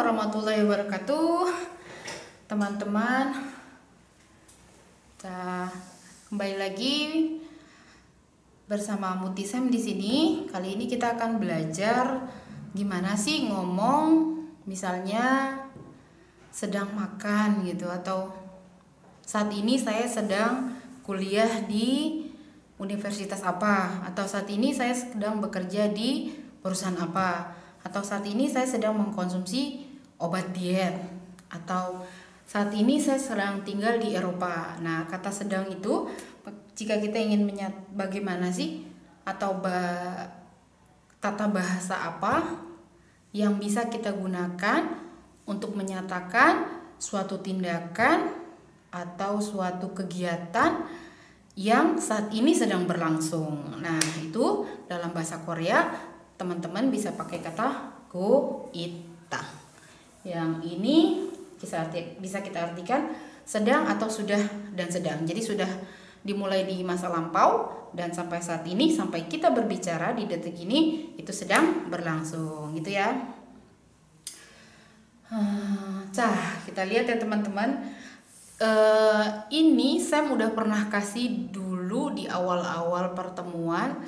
warahmatullahi wabarakatuh, teman-teman. Kembali lagi bersama Mutisem di sini. Kali ini kita akan belajar gimana sih ngomong, misalnya sedang makan gitu, atau saat ini saya sedang kuliah di universitas apa, atau saat ini saya sedang bekerja di perusahaan apa, atau saat ini saya sedang mengkonsumsi obat diet, atau saat ini saya sedang tinggal di Eropa. Nah, kata sedang itu jika kita ingin bagaimana sih, atau tata bahasa apa yang bisa kita gunakan untuk menyatakan suatu tindakan atau suatu kegiatan yang saat ini sedang berlangsung. Nah, itu dalam bahasa Korea teman-teman bisa pakai kata go ita. Yang ini bisa kita artikan sedang atau sudah dan sedang. Jadi sudah dimulai di masa lampau dan sampai saat ini, sampai kita berbicara di detik ini, itu sedang berlangsung gitu ya. Kita lihat ya teman-teman. Ini saya udah pernah kasih dulu di awal-awal pertemuan.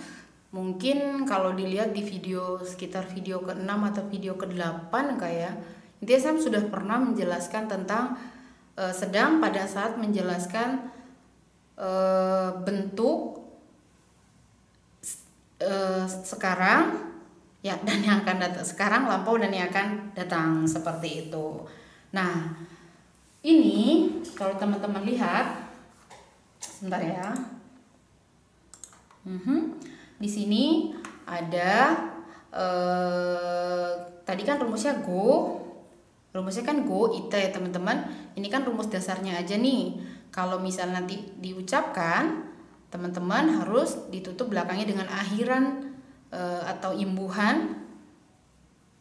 Mungkin kalau dilihat di sekitar video ke-6 atau video ke-8 kayak, intinya saya sudah pernah menjelaskan tentang sedang pada saat menjelaskan bentuk sekarang ya, dan yang akan datang, sekarang, lampau, dan yang akan datang, seperti itu. Nah, ini kalau teman-teman lihat, sebentar ya. Di sini ada tadi kan rumusnya kan go ita ya teman-teman. Ini kan rumus dasarnya aja nih. Kalau misal nanti diucapkan, teman-teman harus ditutup belakangnya dengan akhiran atau imbuhan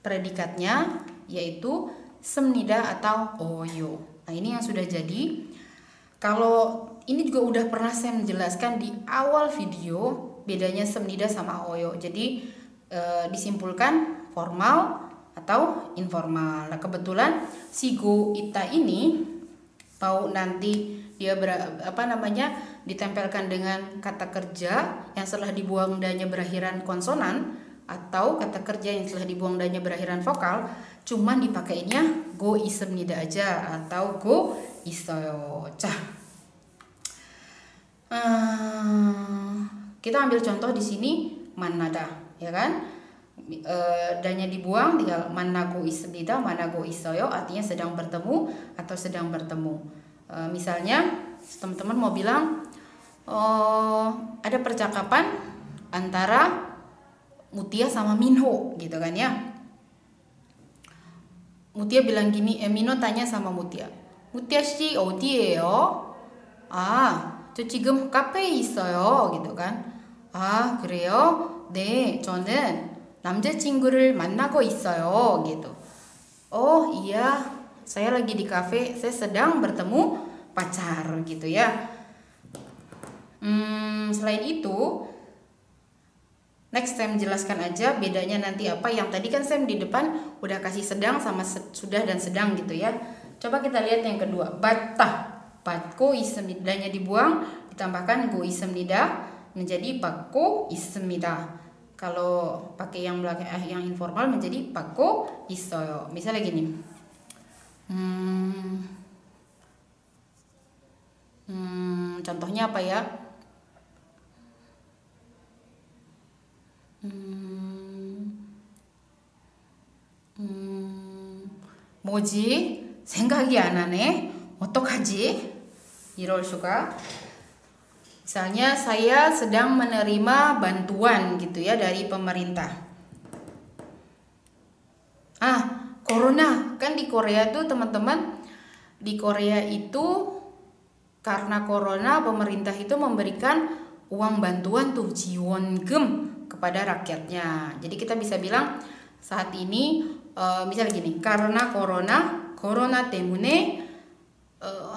predikatnya, yaitu semnida atau oyo. Nah, ini yang sudah jadi. Kalau ini juga udah pernah saya menjelaskan di awal video bedanya semnida sama oyo. Jadi disimpulkan formal atau informal. Nah, kebetulan si go ita ini mau nanti dia ditempelkan dengan kata kerja yang setelah dibuang danya berakhiran konsonan, atau kata kerja yang setelah dibuang danya berakhiran vokal, cuman dipakainya go isemnida aja atau go isoyo. Kita ambil contoh di sini manada, ya kan? Danya dibuang, tinggal manago isemnida, manago isoyo, artinya sedang bertemu atau sedang bertemu. Misalnya teman-teman mau bilang ada percakapan antara Mutia sama Minho gitu kan ya. Mutia bilang gini, Minho tanya sama Mutia, Mutia 씨 어디예요? 저 지금 카페에 있어요 gitu kan. 그래요? 네, 저는 남자친구를 만나고 있어요 gitu. Oh iya, saya lagi di kafe, saya sedang bertemu pacar gitu ya. Selain itu, next saya menjelaskan aja bedanya nanti apa. Yang tadi kan saya di depan udah kasih sedang sama sudah dan sedang gitu ya. Coba kita lihat yang kedua, batko isemnidanya dibuang, ditambahkan go isemnida menjadi bakko isemnida. Kalau pakai yang belakang yang informal menjadi bakko isoyo. Misalnya gini, contohnya apa ya? 뭐지? 생각이 안 나네. 어떡하지? 이럴 수가. Misalnya saya sedang menerima bantuan gitu ya dari pemerintah. Corona kan di Korea tuh teman-teman, di Korea itu karena corona pemerintah itu memberikan uang bantuan tuh jiwongeum kepada rakyatnya. Jadi kita bisa bilang saat ini misalnya gini, karena corona 때문에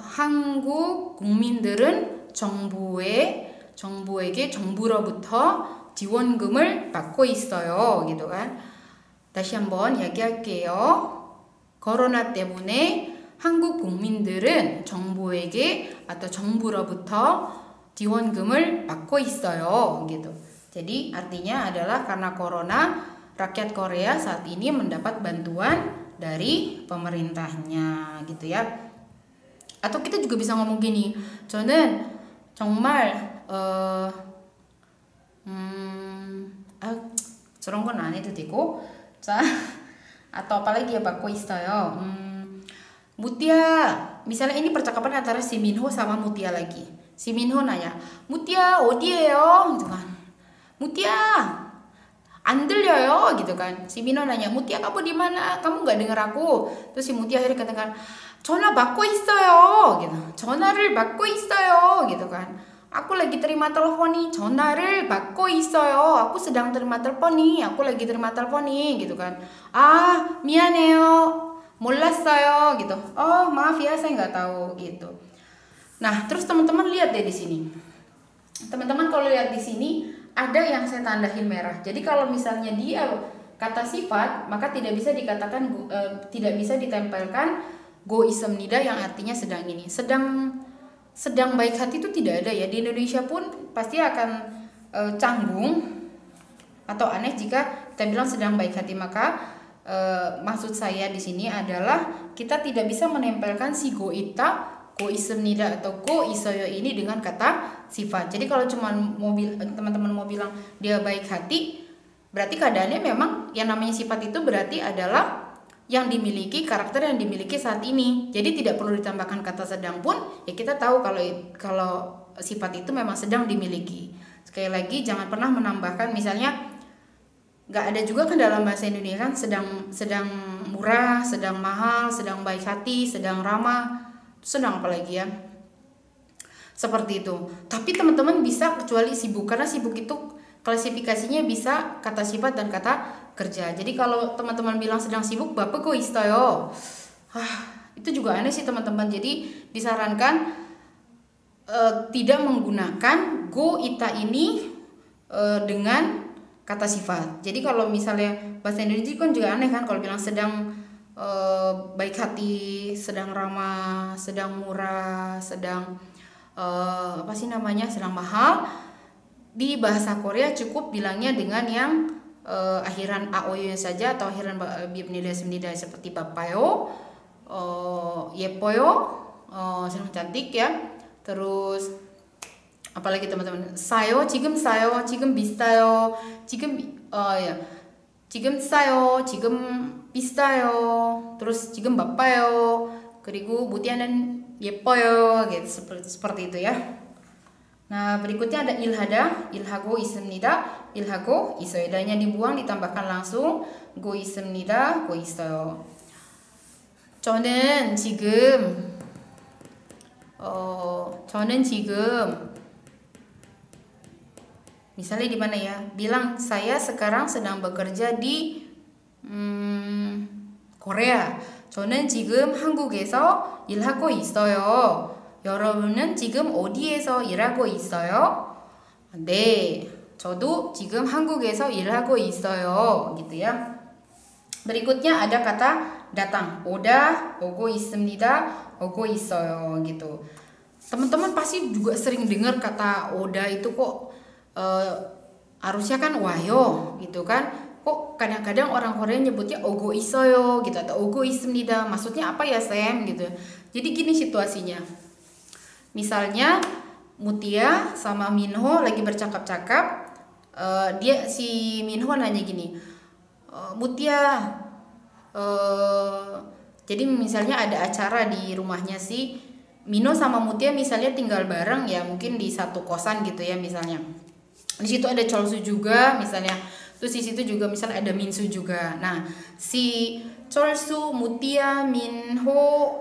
한국 국민들은 정부로부터 지원금을 받고 있어요 gitu kan. 다시 한번 얘기할게요. 코로나 때문에 한국 국민들은 정부에게 atau 정부로부터 지원금을 받고 있어요 gitu. Jadi artinya adalah karena corona, rakyat Korea saat ini mendapat bantuan dari pemerintahnya gitu ya. Atau kita juga bisa ngomong gini, 저는 정말 저런 건 안 해도 되고, 자, atau apalagi ya 받고 있어요. Mutia, misalnya ini percakapan antara si Minho sama Mutia lagi. Si Minho nanya, Mutia 어디에요? gitu kan. Mutia, 안 들려요 gitu kan. Si Minho nanya, Mutia kamu di mana? Kamu nggak dengar aku? Terus si Mutia akhirnya katakan, 전화 받고 있어요 gitu. 전화를 받고 있어요 gitu kan. Aku lagi terima telepon nih. 전화를 받고 있어요. Aku sedang terima telepon nih. Aku lagi terima telepon nih gitu kan. Ah, 미안해요. 몰랐어요 gitu. Oh, maaf ya saya nggak tahu gitu. Nah, terus teman-teman lihat deh di sini. Teman-teman kalau lihat di sini ada yang saya tandain merah. Jadi kalau misalnya dia kata sifat, maka tidak bisa dikatakan tidak bisa ditempelkan go 있습니다 yang artinya sedang ini. Sedang baik hati itu tidak ada ya. Di Indonesia pun pasti akan canggung atau aneh jika kita bilang sedang baik hati. Maka maksud saya di sini adalah kita tidak bisa menempelkan si go ita, go 있습니다 atau go 있어요 ini dengan kata sifat. Jadi kalau cuma teman-teman mau bilang dia baik hati, berarti keadaannya memang yang namanya sifat itu berarti adalah yang dimiliki, karakter yang dimiliki saat ini. Jadi tidak perlu ditambahkan kata sedang pun ya kita tahu kalau sifat itu memang sedang dimiliki. Sekali lagi jangan pernah menambahkan misalnya nggak ada juga kan dalam bahasa Indonesia kan sedang murah, sedang mahal, sedang baik hati, sedang ramah, sedang apa lagi ya seperti itu. Tapi teman-teman bisa kecuali sibuk, karena sibuk itu klasifikasinya bisa kata sifat dan kata kerja. Jadi kalau teman-teman bilang sedang sibuk, bapak go 있어요. Itu juga aneh sih teman-teman. Jadi disarankan tidak menggunakan go ita ini dengan kata sifat. Jadi kalau misalnya bahasa Indonesia kan juga aneh kan kalau bilang sedang baik hati, sedang ramah, sedang murah, sedang sedang mahal. Di bahasa Korea cukup bilangnya dengan yang akhiran aoyo saja atau akhiran biebnida semnida seperti bapayo, yepoyo, sedang cantik ya. Terus apalagi teman-teman, sayo, 지금 비싸요, 지금 싸요, 지금 비싸요, terus 지금 바빠요, 그리고 무티아는 예뻐요, gitu seperti itu ya. Nah berikutnya ada ilhago 있습니다, ilhago 있어요. Dan yang dibuang ditambahkan langsung go 있습니다, go 있어요. 저는 지금 misalnya di mana ya? Bilang saya sekarang sedang bekerja di Korea. 저는 지금 한국에서 일하고 있어요. 여러분은 지금 어디에서 일하고 있어요? 네, 저도 지금 한국에서 일하고 있어요. gitu ya. Berikutnya ada kata datang. 오다, 오고 있습니다, 오고 있어요. gitu. Teman-teman pasti juga sering dengar kata oda itu kok harusnya kan wayo gitu kan. Kok kadang-kadang orang Korea nyebutnya ogo 있어요 gitu atau ogo 있습니다. Maksudnya apa ya Sam gitu. Jadi gini situasinya. Misalnya Mutia sama Minho lagi bercakap-cakap, si Minho nanya gini, Mutia, jadi misalnya ada acara di rumahnya si Minho sama Mutia misalnya tinggal bareng ya, mungkin di satu kosan gitu ya misalnya. Di situ ada Cholsu juga misalnya, terus di situ juga misalnya ada Minsu juga. Nah si Cholsu, Mutia, Minho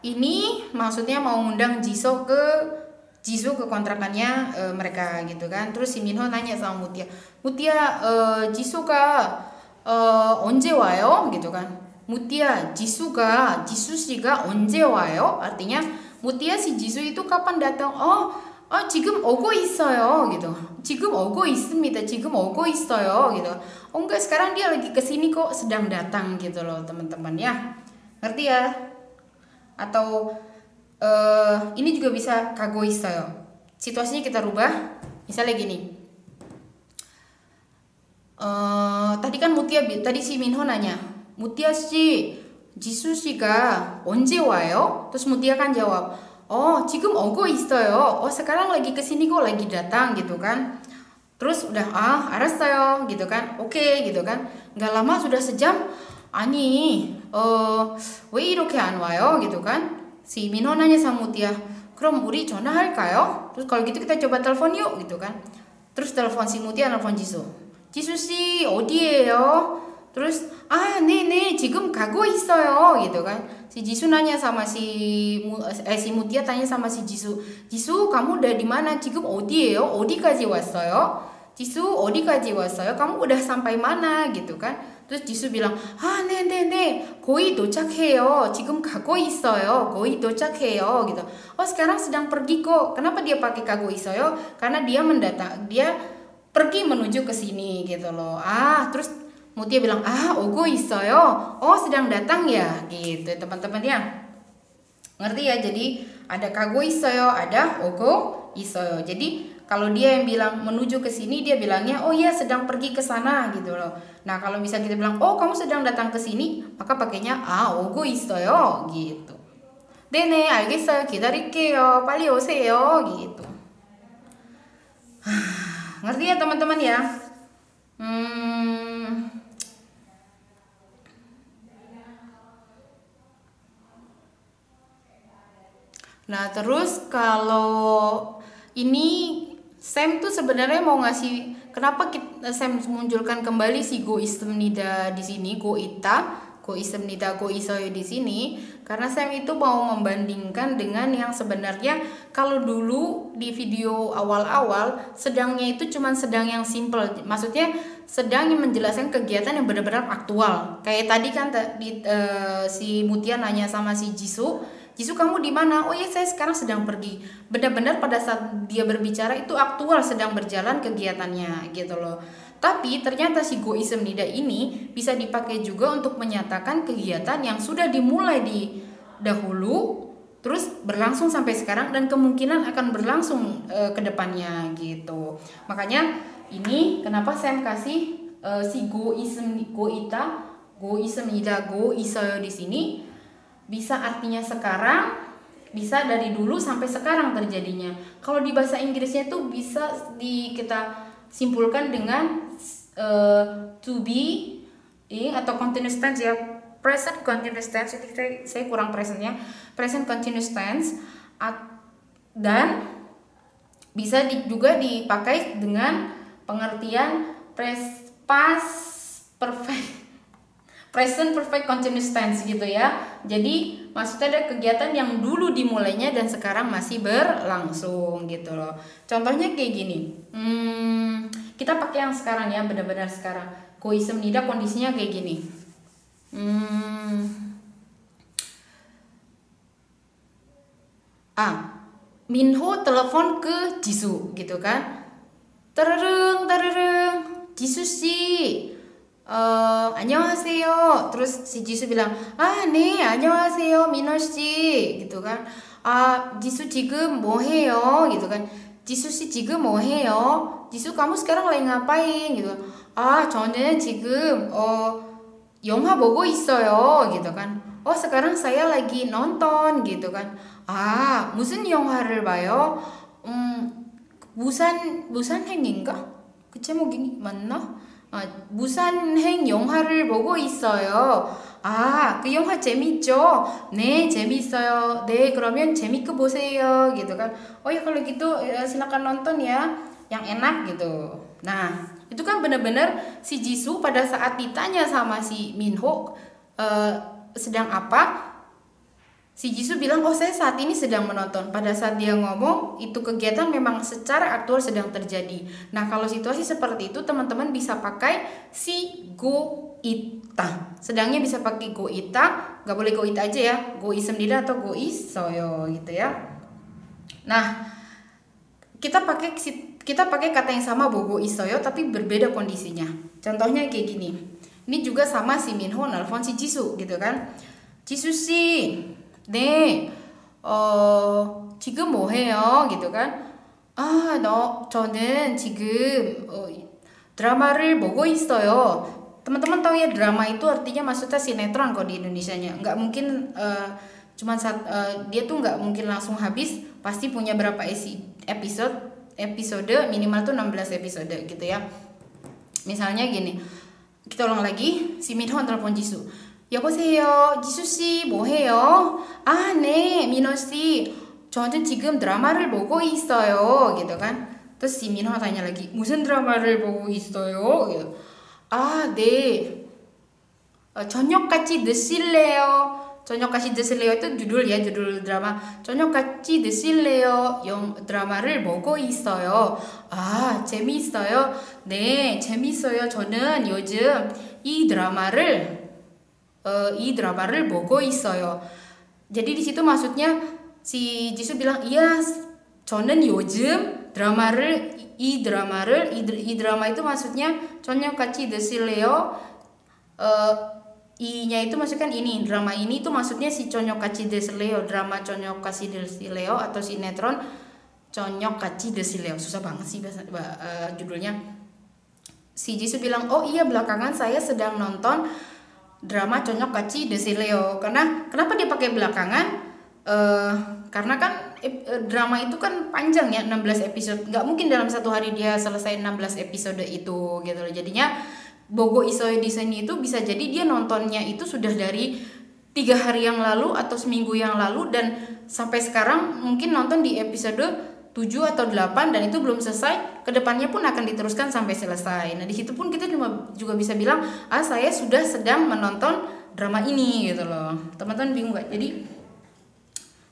ini maksudnya mau undang Jisoo ke kontrakannya mereka gitu kan. Terus si Minho nanya sama Mutia, Jisoo가 언제 와요? gitu kan. Mutia, Jisu 씨가 언제 와요? Artinya Mutia si Jisu itu kapan datang? 지금 오고 있어요 gitu. 지금 오고 있습니다. 지금 오고 있어요 gitu. Oh enggak, sekarang dia lagi kesini kok, sedang datang gitu loh teman-teman ya. Ngerti ya? Atau ini juga bisa kago 있어요. Situasinya kita rubah. Misalnya gini. Tadi kan tadi si Minho nanya, Mutia 씨, 지수 씨가 언제 와요? Terus Mutia kan jawab, 지금 오고 있어요. Sekarang lagi kesini kok, lagi datang gitu kan. Terus udah 알았어요 gitu kan. Oke gitu kan. Nggak lama sudah sejam. 아니 왜 이렇게 안 와요 gitu kan. Si Minho nanya sama Mutia, 그럼 우리 전화할까요? Terus kalau gitu kita coba telepon yuk gitu kan. Terus telepon si Mutia, telepon Jisoo. Jisoo 씨 어디에요? Terus 네네 지금 가고 있어요 gitu kan. Si Jisoo nanya sama si Mutia tanya sama si Jisoo, Jisoo kamu udah di mana? 지금 어디에요? 어디까지 왔어요? Jisoo 어디까지 왔어요? Kamu udah sampai mana gitu kan. Terus Jisoo bilang, 네네네 거의 도착해요. 지금 가고 있어요. 거의 도착해요 gitu. Sekarang sedang pergi kok. Kenapa dia pakai 가고 있어요? Karena dia pergi menuju ke sini gitu loh. Terus Mutia bilang, 오고 있어요. Sedang datang ya gitu teman-teman ya. Ngerti ya? Jadi ada 가고 있어요, ada 오고 있어요. Jadi kalau dia yang bilang menuju ke sini, dia bilangnya iya sedang pergi ke sana gitu loh. Nah, kalau misalnya kita bilang kamu sedang datang ke sini, maka pakainya 오고 있어요 gitu. 네네 알겠어요. 기다릴게요. 빨리 오세요 gitu. Ngerti ya teman-teman ya? Nah, terus kalau ini Sam tuh sebenarnya mau ngasih, kenapa Sam munculkan kembali si go 있습니다 di sini, go 있습니다, go 있어요 di sini, karena Sam itu mau membandingkan dengan yang sebenarnya kalau dulu di video awal-awal sedangnya itu cuman sedang yang simple, maksudnya sedang yang menjelaskan kegiatan yang benar-benar aktual. Kayak tadi kan si Mutia nanya sama si Jisoo, kamu di mana? Iya saya sekarang sedang pergi. Benar-benar pada saat dia berbicara itu aktual sedang berjalan kegiatannya gitu loh. Tapi ternyata si go 있습니다 ini bisa dipakai juga untuk menyatakan kegiatan yang sudah dimulai di dahulu terus berlangsung sampai sekarang dan kemungkinan akan berlangsung ke depannya gitu. Makanya ini kenapa saya kasih si go 있습니다, go 있어요 di sini. Bisa artinya sekarang, bisa dari dulu sampai sekarang terjadinya. Kalau di bahasa Inggrisnya tuh bisa kita simpulkan dengan to be atau continuous tense ya, present continuous tense. Saya kurang presentnya, present continuous tense, dan bisa juga dipakai dengan pengertian past perfect, present perfect continuous tense gitu ya. Jadi maksudnya ada kegiatan yang dulu dimulainya dan sekarang masih berlangsung gitu loh. Contohnya kayak gini. Kita pakai yang sekarang ya, benar-benar sekarang. Go 있습니다 kondisinya kayak gini. Minho telepon ke Jisoo gitu kan. Terereng, Jisoo 씨 안녕하세요. Terus si Jisoo bilang, 네, 안녕하세요, 민호 씨. gitu kan. Jisoo 지금 뭐 해요? gitu kan. Jisoo 씨 지금 뭐 해요? Jisoo kamu sekarang lagi ngapain? gitu. 저는 지금 영화 보고 있어요. gitu kan. sekarang saya lagi nonton gitu kan. 무슨 영화를 봐요? 부산행인가? 그 제목이 맞나? 부산행 영화를 보고 있어요. 그 영화 재밌죠? 네, 재밌어요. 네, 그러면 재밌게 보세요. gitu kan. Ya kalau gitu silakan nonton ya, yang enak gitu. Nah, itu kan benar-benar si Jisoo pada saat ditanya sama si Minho sedang apa, si Jisoo bilang, saya saat ini sedang menonton. Pada saat dia ngomong, itu kegiatan memang secara aktual sedang terjadi. Nah, kalau situasi seperti itu, teman-teman bisa pakai si go ita. Sedangnya bisa pakai go ita, nggak boleh go ita aja ya. Go 있습니다 atau go 있어요 gitu ya. Nah, kita pakai kata yang sama bogo 있어요 tapi berbeda kondisinya. Contohnya kayak gini. Ini juga sama si Minho nelfon si Jisoo gitu kan. 지수 씨, 네, 지금 뭐 해요? gitu kan. 저는 지금 드라마를 보고 있어요. Teman-teman tahu ya, drama itu artinya maksudnya sinetron kok di Indonesianya. Nggak mungkin dia tuh nggak mungkin langsung habis, pasti punya berapa episode minimal tuh 16 episode gitu ya. Misalnya gini, kita ulang lagi, si Minho telepon Jisoo. 여보세요, 지수씨 뭐해요? 네, 민호씨 저는 지금 드라마를 보고 있어요 gitu kan. Terus si Minho tanya lagi, 무슨 드라마를 보고 있어요? gitu. 네. 저녁같이 드실래요? 저녁같이 드실래요? itu judul ya, judul drama. 저녁같이 드실래요? 드라마를 보고 있어요. 재미있어요? 네, 재미있어요. 저는 요즘 이 드라마를 보고 있어요. Jadi di situ maksudnya si Jisoo bilang, iya, 저는 요즘 이 드라마 itu maksudnya 저녁같이 드실래요? I-nya itu maksudnya ini, drama ini itu maksudnya si 저녁같이 드실래요, drama 저녁같이 드실래요 atau sinetron 저녁같이 드실래요. Susah banget sih judulnya. Si Jisoo bilang, oh iya, belakangan saya sedang nonton drama 저녁같이 드실래요. Karena kenapa dia pakai belakangan? Karena kan drama itu kan panjang ya, 16 episode. Nggak mungkin dalam satu hari dia selesai 16 episode itu gitu loh. Jadinya bogo isoe di sini itu bisa jadi dia nontonnya itu sudah dari 3 hari yang lalu atau seminggu yang lalu, dan sampai sekarang mungkin nonton di episode 7 atau 8 dan itu belum selesai, kedepannya pun akan diteruskan sampai selesai. Nah di situ pun kita juga bisa bilang, saya sudah sedang menonton drama ini gitu loh. Teman-teman bingung gak? Jadi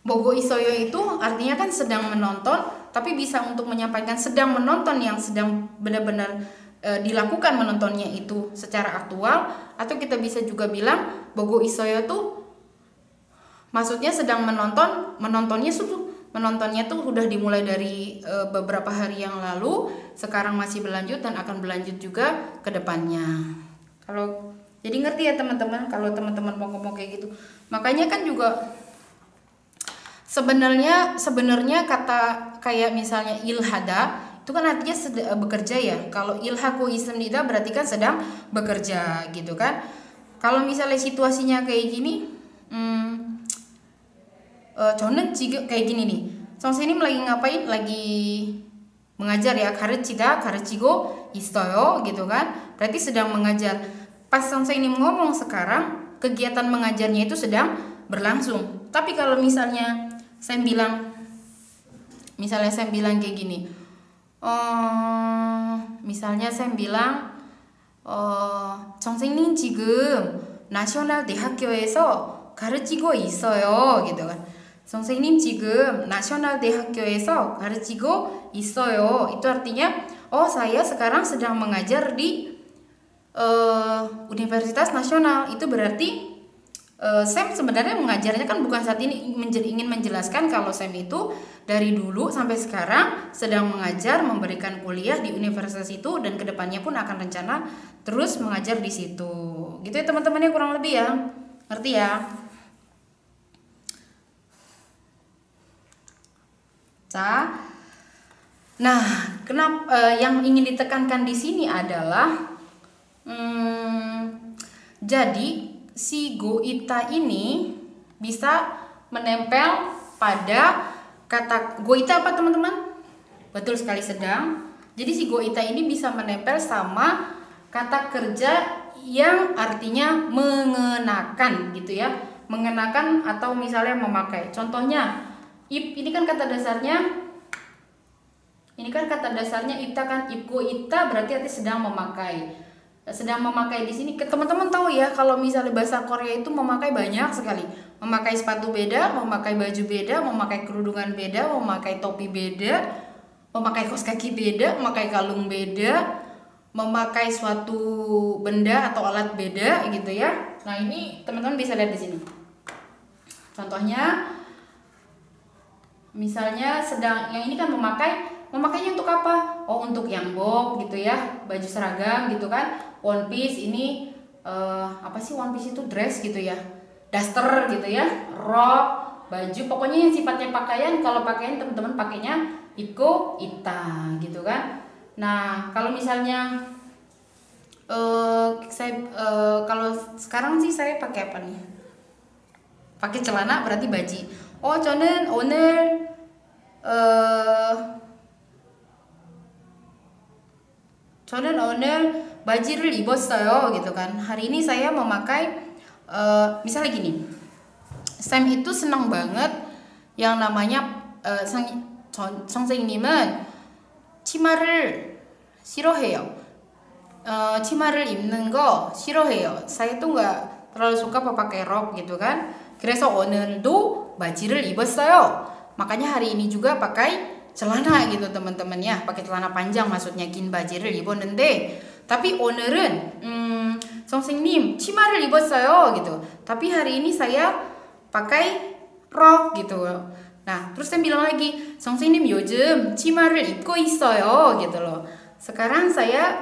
bogo isoyo itu artinya kan sedang menonton, tapi bisa untuk menyampaikan sedang menonton yang sedang benar-benar dilakukan menontonnya itu secara aktual, atau kita bisa juga bilang bogo isoyo tuh maksudnya sedang menontonnya tuh udah dimulai dari beberapa hari yang lalu, sekarang masih berlanjut dan akan berlanjut juga ke depannya. Jadi ngerti ya teman-teman kalau teman-teman mau ngomong kayak gitu. Makanya kan juga sebenarnya kata kayak misalnya ilhada itu kan artinya bekerja ya. Kalau ilhaku ismida berarti kan sedang bekerja gitu kan. Kalau misalnya situasinya kayak gini, 저는 지금 kayak gini nih. 선생님 lagi ngapain? Lagi mengajar ya, 가르치고 있어요 gitu kan. Berarti sedang mengajar. Pas 선생님 ngomong sekarang, kegiatan mengajarnya itu sedang berlangsung. Tapi kalau misalnya saya bilang kayak gini, misalnya saya bilang, 선생님 지금 나셔널 대학교에서 가르치고 있어요 gitu kan. 선생님 지금 나셔널 대학교에서 가르치고 있어요. Itu artinya, saya sekarang sedang mengajar di Universitas Nasional. Itu berarti Sam sebenarnya mengajarnya kan bukan saat ini, ingin menjelaskan kalau Sam itu dari dulu sampai sekarang sedang mengajar, memberikan kuliah di universitas itu, dan kedepannya pun akan rencana terus mengajar di situ. Gitu ya teman-temannya, kurang lebih ya, ngerti ya? Nah, kenapa yang ingin ditekankan di sini adalah jadi si goita ini bisa menempel pada kata goita apa teman-teman? Betul sekali, sedang. Jadi si goita ini bisa menempel sama kata kerja yang artinya mengenakan gitu ya. Mengenakan atau misalnya memakai. Contohnya, ini kan kata dasarnya ita kan, ipgo ita berarti arti sedang memakai. Sedang memakai di sini teman-teman tahu ya, kalau misalnya bahasa Korea itu memakai banyak sekali. Memakai sepatu beda, memakai baju beda, memakai kerudungan beda, memakai topi beda, memakai kaos kaki beda, memakai kalung beda, memakai suatu benda atau alat beda gitu ya. Nah, ini teman-teman bisa lihat di sini. Contohnya misalnya yang ini kan memakainya untuk apa? Untuk yangbok gitu ya, baju seragam gitu kan. One piece ini apa sih one piece itu? Dress gitu ya. daster gitu ya, rok, baju, pokoknya yang sifatnya pakaian. Kalau pakaian teman-teman pakainya iko ita gitu kan. Nah kalau misalnya kalau sekarang sih saya pakai apa nih? Pakai celana berarti baji. Oh 저는 오늘 baji를 입었어요 gitu kan. Hari ini saya memakai misalnya gini. Sam itu senang banget yang namanya 선생님은 치마를 싫어해요. 치마를 입는 거 싫어해요. Saya tuh nggak terlalu suka pakai rok gitu kan. 그래서 오늘도 바지를 입었어요. Makanya hari ini juga pakai celana gitu teman-teman ya, pakai celana panjang maksudnya 긴 바지를 입었는데 tapi 오늘은 선생님 치마를 입었어요 gitu. Tapi hari ini saya pakai rok gitu. Nah, terus saya bilang lagi, 선생님 요즘 치마를 입고 있어요 gitu loh. Sekarang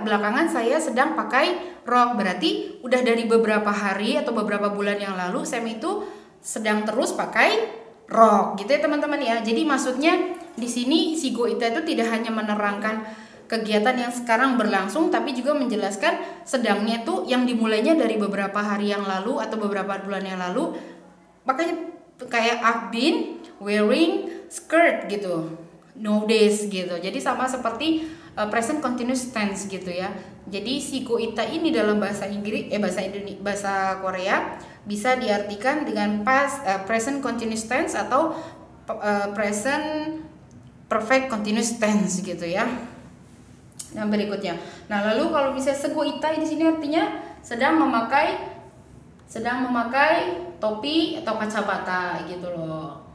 belakangan saya sedang pakai rok. Berarti udah dari beberapa hari atau beberapa bulan yang lalu Sam itu sedang terus pakai rok gitu ya teman-teman ya. Jadi maksudnya di sini si Goita itu tidak hanya menerangkan kegiatan yang sekarang berlangsung, tapi juga menjelaskan sedangnya itu yang dimulainya dari beberapa hari yang lalu atau beberapa bulan yang lalu. Makanya kayak I've been wearing skirt gitu nowadays gitu. Jadi sama seperti present continuous tense gitu ya. Jadi si goita ini dalam bahasa Inggris bahasa Korea bisa diartikan dengan present continuous tense atau present perfect continuous tense gitu ya. Yang berikutnya. Nah, lalu kalau misalnya segoita di sini artinya sedang memakai topi atau kacamata gitu loh.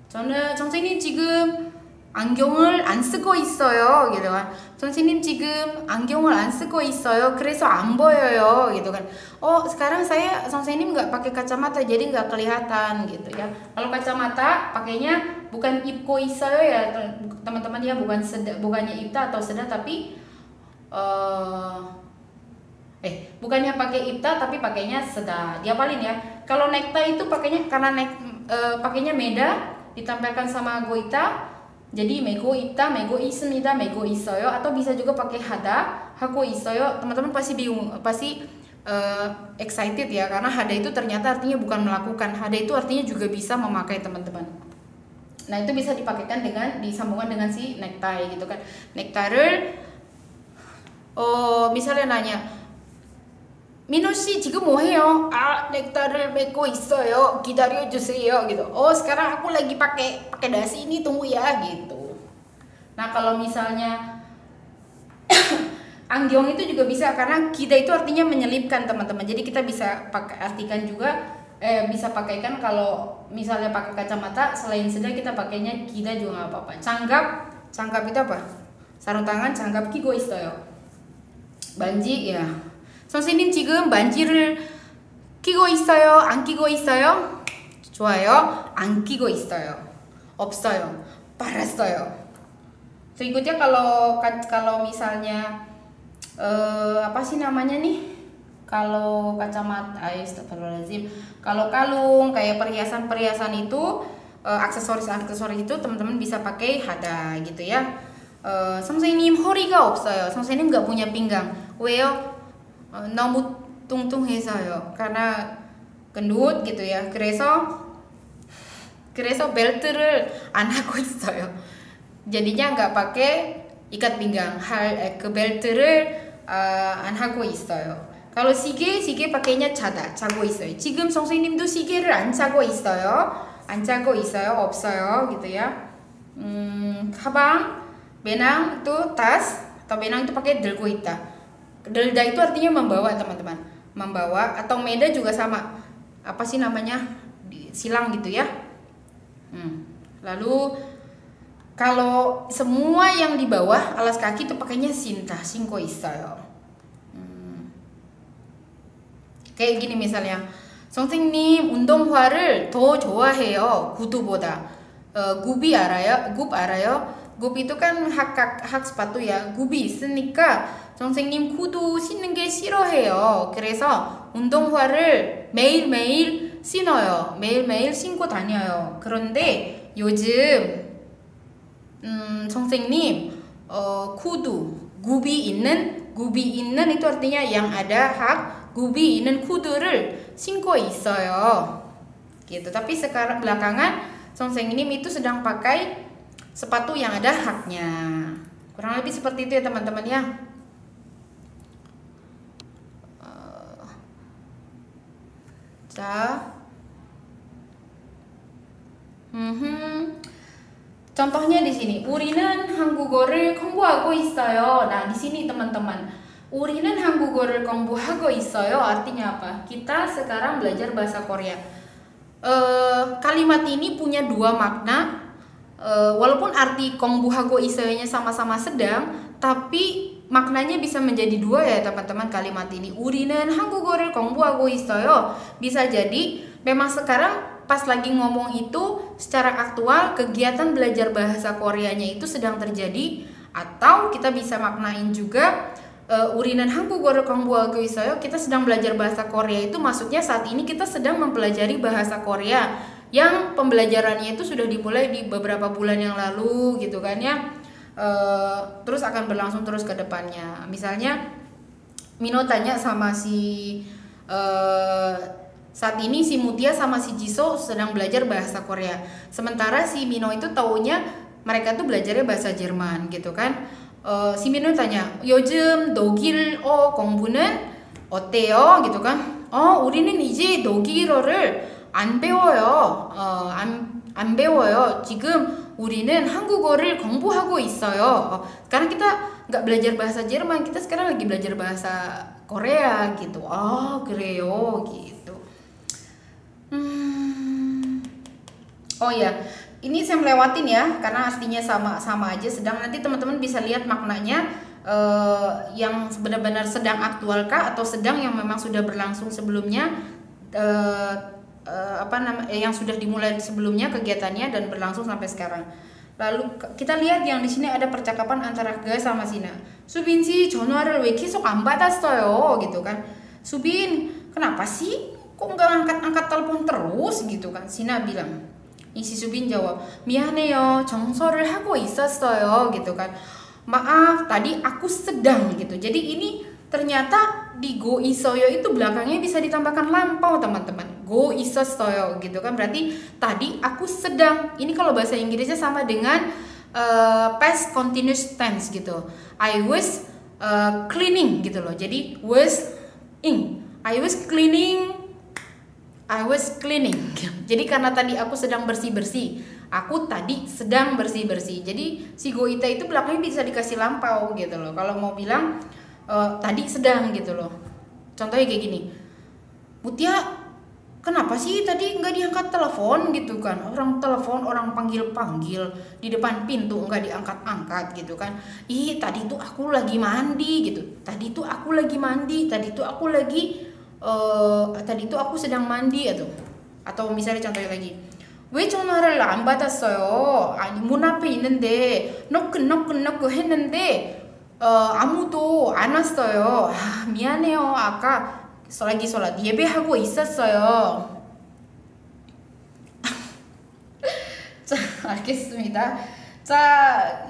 저는 선생님 지금 안경을 안 쓰고 있어요 gitu kan. 선생님 지금 안경을 안 쓰고 있어요. 그래서 안 보여요 gitu kan. Oh, sekarang saya 선생님 nggak pakai kacamata jadi nggak kelihatan gitu ya. Kalau kacamata pakainya bukan 입고 있어요 ya teman-teman ya, bukannya 입다 atau sedang tapi bukannya pakai ipta tapi pakainya seda. Dia paling ya. Kalau nekta itu pakainya karena pakainya meda ditampilkan sama goita. Jadi mego ipta, mego 있습니다, mego 있어요 atau bisa juga pakai hada, hago 있어요. Teman-teman pasti bingung, pasti excited ya karena hada itu ternyata artinya bukan melakukan. Hada itu artinya juga bisa memakai teman-teman. Nah, itu bisa dipakaikan disambungkan dengan si necktie gitu kan. Necktie misalnya nanya, 민호 씨 지금 뭐해요? 넥타이를 메고 있어요. 기다려주세요 gitu. Oh, sekarang aku lagi pakai dasi ini, tunggu ya gitu. Nah, kalau misalnya angyong itu juga bisa karena kita itu artinya menyelipkan teman-teman. Jadi kita bisa artikan juga bisa pakaikan kalau misalnya pakai kacamata selain sedang kita pakainya kita juga nggak apa-apa. Canggap itu apa? Sarung tangan canggap kigo 있어요. Banji ya. 선생님 지금 반지를 끼고 있어요? 안 끼고 있어요? 좋아요. 안 끼고 있어요. 없어요. 빨았어요. Berikutnya kalau misalnya apa sih namanya nih? Kalau kacamata, astagfirullahaladzim. Kalau kalung kayak perhiasan itu aksesoris itu teman-teman bisa pakai hada gitu ya. 선생님 허리가 없어요. 선생님 nggak punya pinggang. 왜요? 너무 뚱뚱해서요. karena gendut gitu ya. 그래서 벨트를 안 하고 있어요. jadinya nggak pakai ikat pinggang. 그 벨트를 안 하고 있어요. kalau 시계 pakainya 차고 있어요. 지금 선생님도 시계를 안 차고 있어요. 안 차고 있어요. 없어요 gitu ya. 가방, benang itu tas atau benang itu pakai 들고 있다. Delda itu artinya membawa teman-teman, membawa atau meda juga sama. Apa sih namanya? Silang gitu ya. Lalu kalau semua yang di bawah alas kaki itu pakainya sinta, 신고 있어요. Kayak gini misalnya, 선생님 운동화를 더 좋아해요, 구두보다. gubi 알아요? 굽 알아요? 굽 itu kan hak sepatu ya. 굽이 있으니까 선생님 구두 신는 게 싫어해요. 그래서 운동화를 매일매일 신어요. 매일매일 신고 다녀요. 그런데 요즘 선생님 구두 구비 있는 itu artinya yang ada hak gubi 있는 구두를 신고 있어요. Gitu. Tapi sekarang belakangan 선생님 itu sedang pakai sepatu yang ada haknya. Kurang lebih seperti itu ya teman-teman ya. Contohnya di sini, 우리는 한국어를 공부하고 있어요. Nah, di sini teman-teman, 우리는 한국어를 공부하고 있어요. Artinya apa? Kita sekarang belajar bahasa Korea. Kalimat ini punya dua makna. Walaupun arti 공부하고 있어요nya sama-sama sedang, tapi maknanya bisa menjadi dua ya teman-teman kalimat ini. 우리는 한국어를 공부하고 있어요. Bisa jadi memang sekarang pas lagi ngomong itu secara aktual kegiatan belajar bahasa Koreanya itu sedang terjadi, atau kita bisa maknain juga 우리는 한국어를 공부하고 있어요. Kita sedang belajar bahasa Korea itu maksudnya saat ini kita sedang mempelajari bahasa Korea yang pembelajarannya itu sudah dimulai di beberapa bulan yang lalu gitu kan ya. Terus akan berlangsung terus ke depannya. Misalnya Mino tanya sama si saat ini si Mutia sama si Jisoo sedang belajar bahasa Korea. Sementara si Mino itu taunya mereka tuh belajarnya bahasa Jerman gitu kan. Si Mino tanya, 요즘 독일어 공부는 어때요? gitu kan. 우리는 이제 독일어를 안 배워요. 안 배워요. 지금 우리는 한국어를 공부하고 있어요. Sekarang kita nggak belajar bahasa Jerman, kita sekarang lagi belajar bahasa Korea gitu. 그래요 gitu. Oh ya, ini saya melewatin ya karena artinya sama aja sedang. Nanti teman-teman bisa lihat maknanya yang benar-benar sedang aktualkah atau sedang yang memang sudah berlangsung sebelumnya, yang sudah dimulai sebelumnya kegiatannya dan berlangsung sampai sekarang. Lalu kita lihat yang di sini ada percakapan antara Ga sama Sina. Subin sih 전화를 왜 계속 안 받았어요 gitu kan. Subin, kenapa sih kok nggak angkat telepon terus gitu kan. Sina bilang, si Subin jawab, 미안해요, 정서를 하고 있었어요 gitu kan. Maaf, tadi aku sedang gitu. Jadi ini ternyata di go isoyo itu belakangnya bisa ditambahkan lampau teman-teman. Go isoyo gitu kan. Berarti tadi aku sedang. Ini kalau bahasa Inggrisnya sama dengan past continuous tense gitu. I was cleaning gitu loh. Jadi I was cleaning. Jadi karena tadi aku sedang bersih-bersih, aku tadi sedang bersih-bersih. Jadi si goita itu belakangnya bisa dikasih lampau gitu loh. Kalau mau bilang tadi sedang gitu loh. Contohnya kayak gini. Mutia, kenapa sih tadi nggak diangkat telepon gitu kan? Orang telepon, orang panggil-panggil di depan pintu nggak diangkat-angkat gitu kan? Tadi tuh aku lagi mandi gitu. Tadi tuh aku lagi mandi. Tadi tuh aku sedang mandi atau misalnya contohnya lagi, 왜 전화를 안 받았어요? 아니 문 앞에 있는데 knock 했는데 아무도 안 왔어요. 미안해요. 아까 lagi sholat 예배하고 있었어요. 자, 알겠습니다. Sa,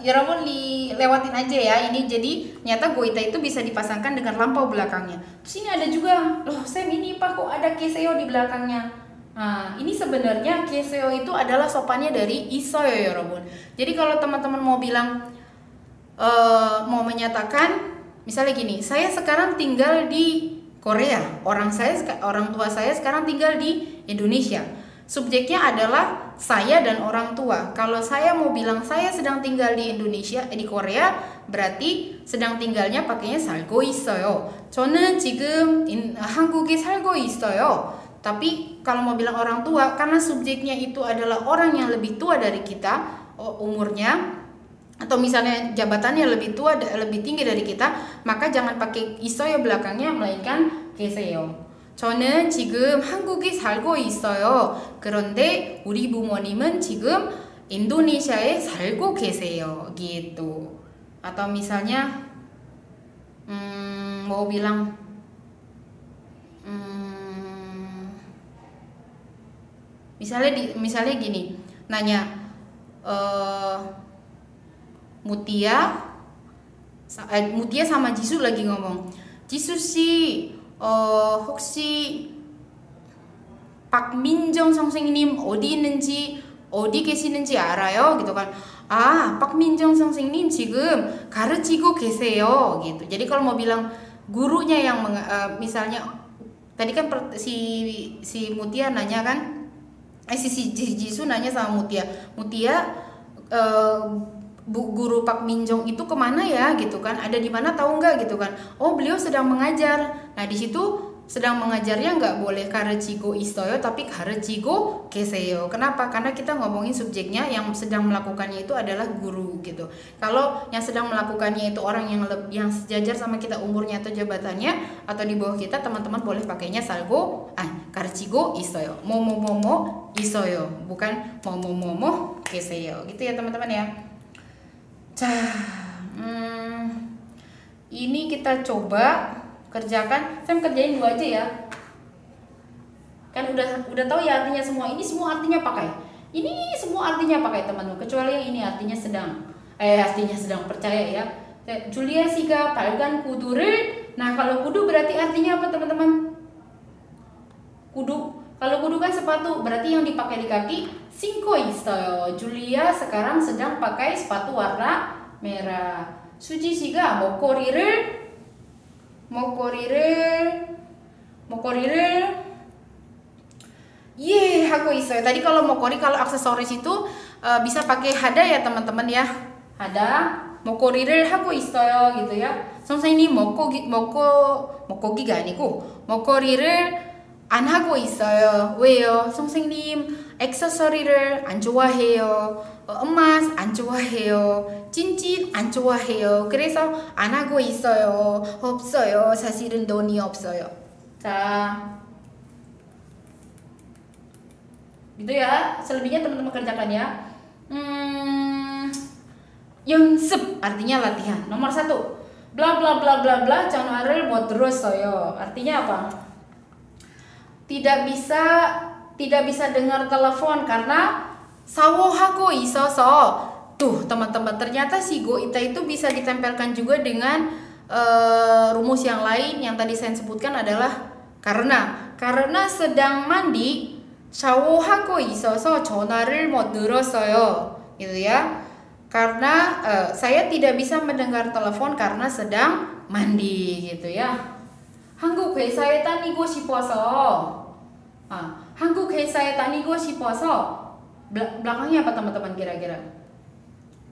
여러분 lewatin aja ya ini. Jadi nyata goita itu bisa dipasangkan dengan lampau belakangnya. Terus ini ada juga, loh Sam ini Pak kok ada keseo di belakangnya. Nah ini sebenarnya keseo itu adalah sopannya dari isoyo ya Robun. Jadi kalau teman-teman mau bilang mau menyatakan misalnya gini, saya sekarang tinggal di Korea, orang tua saya sekarang tinggal di Indonesia. Subjeknya adalah saya dan orang tua. Kalau saya mau bilang saya sedang tinggal di Indonesia, di Korea, berarti sedang tinggalnya pakainya 살고 있어요. 저는 지금 한국에 살고 있어요. Tapi kalau mau bilang orang tua, karena subjeknya itu adalah orang yang lebih tua dari kita umurnya, atau misalnya jabatannya lebih tua, lebih tinggi dari kita, maka jangan pakai 있어요 belakangnya, melainkan 계세요. 저는 지금 한국에 살고 있어요. 그런데 우리 부모님은 지금 Indonesia에 살고 계세요 gitu. Atau misalnya mau bilang misalnya gini, nanya Mutia sama Jisoo lagi ngomong, Jisoo 씨, 혹시 박민정 선생님 어디 계시는지 알아요? gitu kan. 박민정 선생님 지금 가르치고 계세요 gitu. Jadi kalau mau bilang gurunya yang misalnya tadi kan si Mutia nanya kan, si Jisoo nanya sama Mutia, guru Pak Minjong itu kemana ya gitu kan, ada di mana tahu nggak gitu kan. Oh, beliau sedang mengajar. Nah, di situ sedang mengajarnya nggak boleh 가르치고 있어요, tapi 가르치고 계세요. Kenapa? Karena kita ngomongin subjeknya, yang sedang melakukannya itu adalah guru gitu. Kalau yang sedang melakukannya itu orang yang sejajar sama kita umurnya atau jabatannya atau di bawah kita, teman-teman boleh pakainya 살고 가르치고 있어요. 뭐뭐뭐뭐 있어요, bukan 뭐뭐뭐뭐 계세요. Gitu ya teman-teman ya. Ini kita coba kerjakan. Saya kerjain 2 aja ya. Kan udah tahu ya artinya semua. Ini semua artinya pakai. Ini semua artinya pakai teman-teman. Kecuali yang ini artinya sedang percaya ya. Julia 씨가 빨간 구두를. Nah, kalau kudu berarti artinya apa teman-teman? Kudu. Kalau kudu kan sepatu, berarti yang dipakai di kaki 신고 있어요. Julia sekarang sedang pakai sepatu warna merah. 수지 씨가 목걸이를 하고 있어요. Tadi kalau 목걸이, kalau aksesoris itu bisa pakai hada ya teman-teman ya. Hada, 목걸이를 하고 있어요 gitu ya. 선생님 목걸이가 아니고 목걸이를 안 하고 있어요. 왜요? 선생님 액세서리를 안 좋아해요. emas 안 좋아해요. 찐찐 안 좋아해요. 그래서 안 하고 있어요. 없어요. 사실은 돈이 없어요. 자, gitu ya. Selebihnya teman-teman kerjakan ya. 연습 artinya latihan. Nomor 1, bla bla bla bla bla 전화를 못 들었어요. Artinya apa? Tidak bisa dengar telepon karena 샤워하고 있어서. Tuh teman-teman, ternyata si goita itu bisa ditempelkan juga dengan rumus yang lain yang tadi saya sebutkan adalah karena sedang mandi. 샤워하고 있어서 전화를 못 들었어요 gitu ya. Karena saya tidak bisa mendengar telepon karena sedang mandi gitu ya. 한국 회사에 다니고 싶어서. 한국 회사에 다니고 싶어서. belakangnya apa teman-teman kira-kira?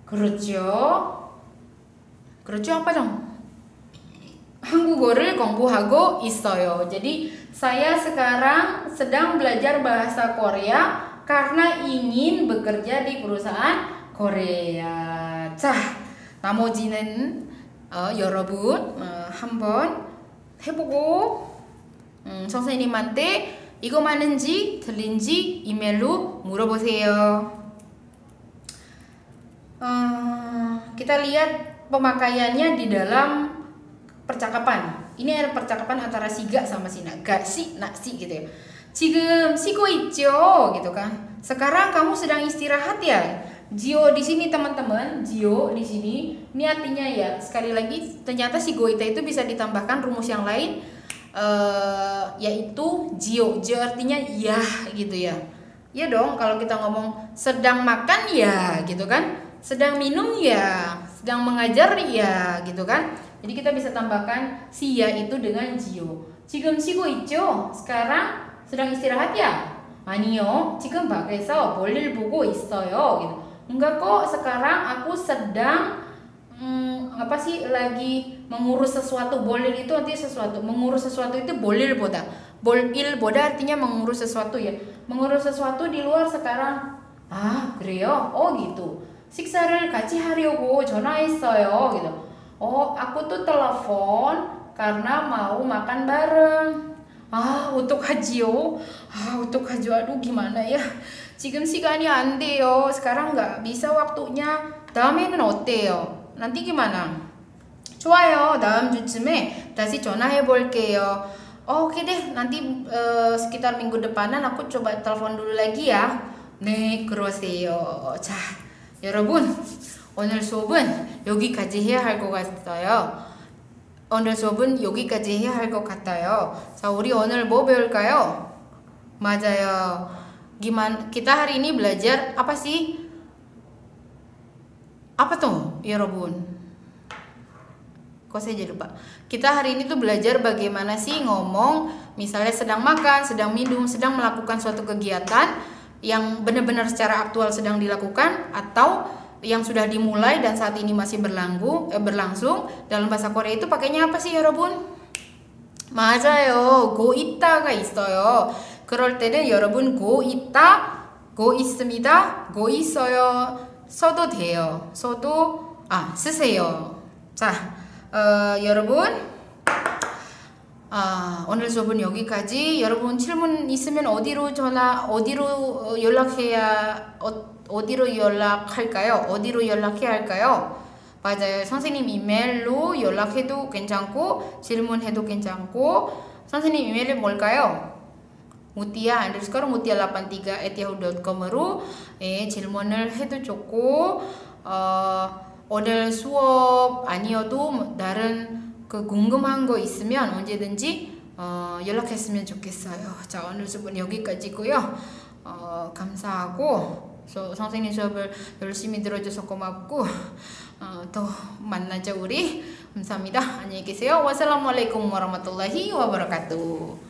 그렇죠 apa dong? 한국어를 공부하고 있어요. Jadi saya sekarang sedang belajar bahasa Korea karena ingin bekerja di perusahaan Korea. 자, 나머지는 여러분 한번 해보고 선생님한테 이거 맞는지 틀린지 이메일로 물어보세요. Kita lihat pemakaiannya di dalam percakapan. Ini ada percakapan antara si Ga sama si Na. Ga si, Na si gitu ya. 지금 쉬고 있죠 gitu kan. Sekarang kamu sedang istirahat ya. Jio di sini teman-teman, Jio di sini ini artinya ya, sekali lagi ternyata si goita itu bisa ditambahkan rumus yang lain, yaitu Jio artinya ya gitu ya. Ya dong, kalau kita ngomong sedang makan ya gitu kan, sedang minum ya, sedang mengajar ya gitu kan. Jadi kita bisa tambahkan si ya itu dengan Jio. 지금 쉬고 있죠? sekarang sedang istirahat ya? 아니요, 지금 밖에서 볼일 보고 있어요 gitu. Enggak kok, sekarang aku sedang lagi mengurus sesuatu. 볼일 itu artinya sesuatu, mengurus sesuatu itu 볼일보다. 볼일보다 artinya mengurus sesuatu ya. Mengurus sesuatu di luar sekarang. 그래요? gitu. 식사를 같이 하려고 전화했어요 gitu. Aku tuh telepon karena mau makan bareng. 어떡하지요? 어떡하죠? 아duh gimana ya? 지금 시간이 안 돼요. sekarang nggak bisa waktunya. 다음에는 어때요? nanti gimana? 좋아요. 다음 주쯤에 다시 전화해 볼게요. Oke deh, nanti sekitar minggu depanan aku coba telepon dulu lagi ya. 네, 그러세요. 자, 여러분, 오늘 수업은 여기까지 해야 할 것 같아요. 오늘 수업은 여기까지 해야 할 것 같아요. 자, 우리 오늘 뭐 배울까요? 맞아요. Gimana? Kita hari ini belajar apa sih? Apa tuh, 여러분? Kok saya jadi lupa. Kita hari ini tuh belajar bagaimana sih ngomong misalnya sedang makan, sedang minum, sedang melakukan suatu kegiatan yang benar-benar secara aktual sedang dilakukan atau yang sudah dimulai dan saat ini masih berlangsung. Dalam bahasa Korea itu pakainya apa sih, 여러분? 맞아요. 고 있다가 있어요. 그럴 때는 여러분 고 있다, 고 있습니다, 고 있어요 써도 돼요. 쓰세요. 자, 여러분, 오늘 수업은 여기까지. 여러분 질문 있으면 어디로 연락할까요? 어디로 연락해야 할까요? 맞아요. 선생님 이메일로 연락해도 괜찮고 질문해도 괜찮고. 선생님 이메일이 뭘까요? mutia_mutia83@yahoo.com으로 질문을 해도 좋고, 오늘 수업 아니어도 다른 궁금한 거 있으면 언제든지 연락했으면 좋겠어요. 자, 오늘 수업은 여기까지고요. 감사하고 선생님 수업을 열심히 들어줘서 고맙고 또 만나자 우리. 감사합니다. 안녕히 계세요. wassalamualaikum warahmatullahi wabarakatuh.